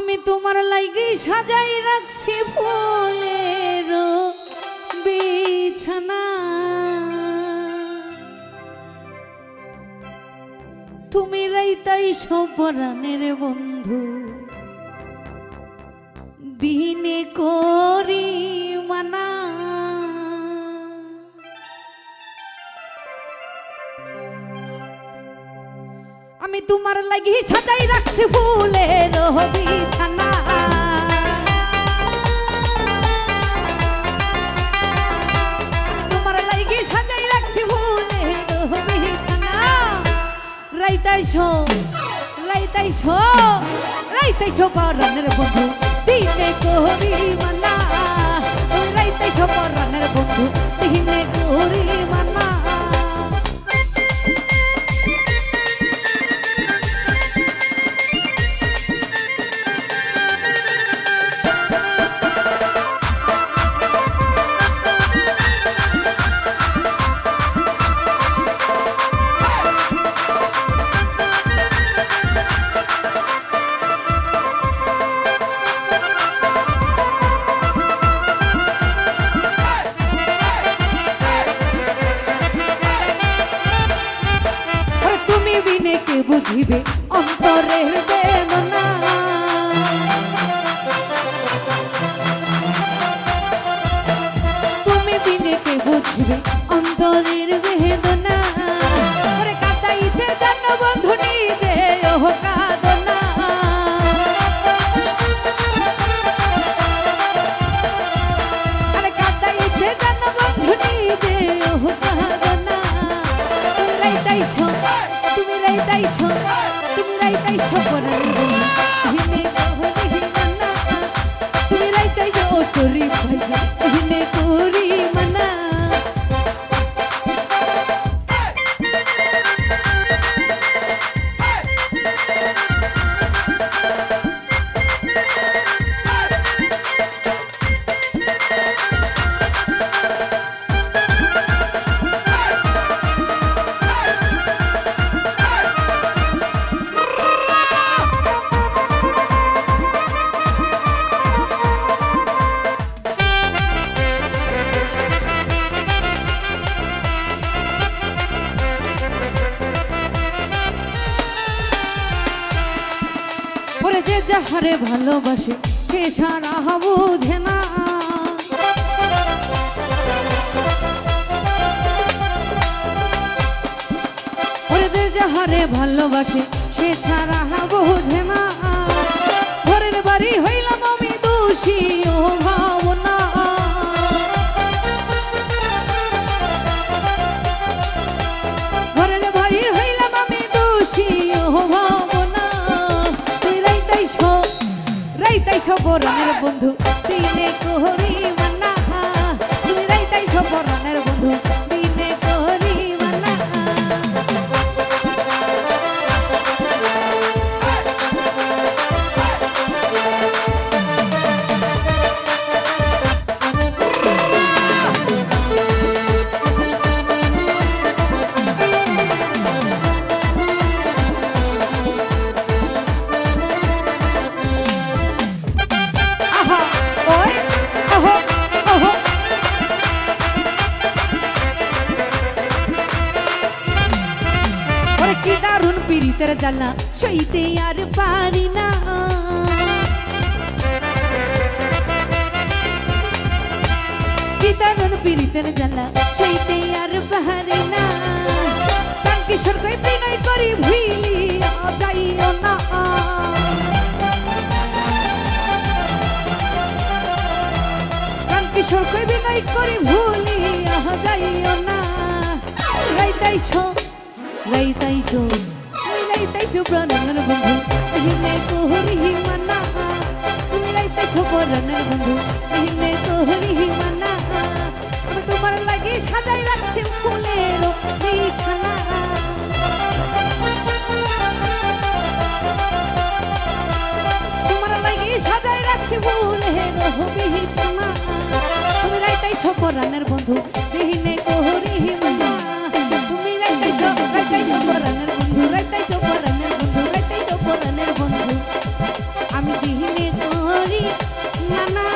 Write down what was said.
আমি তোমার লাগি সাজাই রাখছি ফুলের বিছানা, তুমি রাইতাই সপরানের বন্ধু, দিনে করি মানা। আমি তোমার লাগি সাজাই রাখছি ফুলের বিছানা, তোমার লাগি সাজাই রাখছি ফুলের বিছানা। রাইতাইছো রাইতাইছো রাইতাইছো পরানের বন্ধু, দিনে করি মানা। রাইতাইছো পরানের বন্ধু, দিনে করি মানা। বুঝিবে অন্তরের বেদনা, তুমি বিনে কে বুঝিবে অন্তরের বেদনা। ওরে কাঁদাইতে জানো বন্ধু নিজে ওহ কাঁদনা, আরে কাঁদাইতে জানো বন্ধু নিজে ওহ কাঁদনা। রাইতাইছো তুমি রাইতাইছো তুমি রাইতাইছো পরানের বন্ধু, দিনে করি মানা। তুমি রাইতাইছো ও সরি ভাইয়া, দিনে করি মানা। ওরে যে যাহারে ভালোবাসে সে সারা বুঝে না, ওরে যে যাহারে ভালোবাসে সে ছাড়া বুঝে না। ঘরের বাড়ি হইলাম আমি দোষী ও ভাবনা, ঘরের বাড়ি হইলাম আমি দোষী ও ভাবনা। রাইতাইছো পরানের বন্ধু, দিনে করি মানা। তুমি রাইতাইছো পরানের বন্ধু, দিনে করি মানা। কি দারুণ পীড়িতের জ্বালা সইতে আর পারি না, কি দারুণ পীড়িতের জ্বালা সইতে আর পারি না। প্রাণ কিশোর কই বিনয় করি ভুলি যাইও না, প্রাণ কিশোর কই বিনয় করি ভুলি যাইও না। রাইতাইছো রাইতাইছো রাইতাইছো প্রাণের বন্ধু, দিনে করি মানা। তুমি রাইতাইছো পরানের বন্ধু, দিনে করি মানা। আমি তোমার লাগি সাজাই রাখছি ফুলের বিছানা, তোমার লাগি সাজাই রাখছি ফুলের বিছানা। তুমি রাইতাইছো পরানের বন্ধু, দিনে করি মানা। তুমি রাইতাইছো রাইতাইছো পরানের বন্ধু, রাইতাইছো পরানের বন্ধু, রাইতাইছো পরানের দিনে করি নানা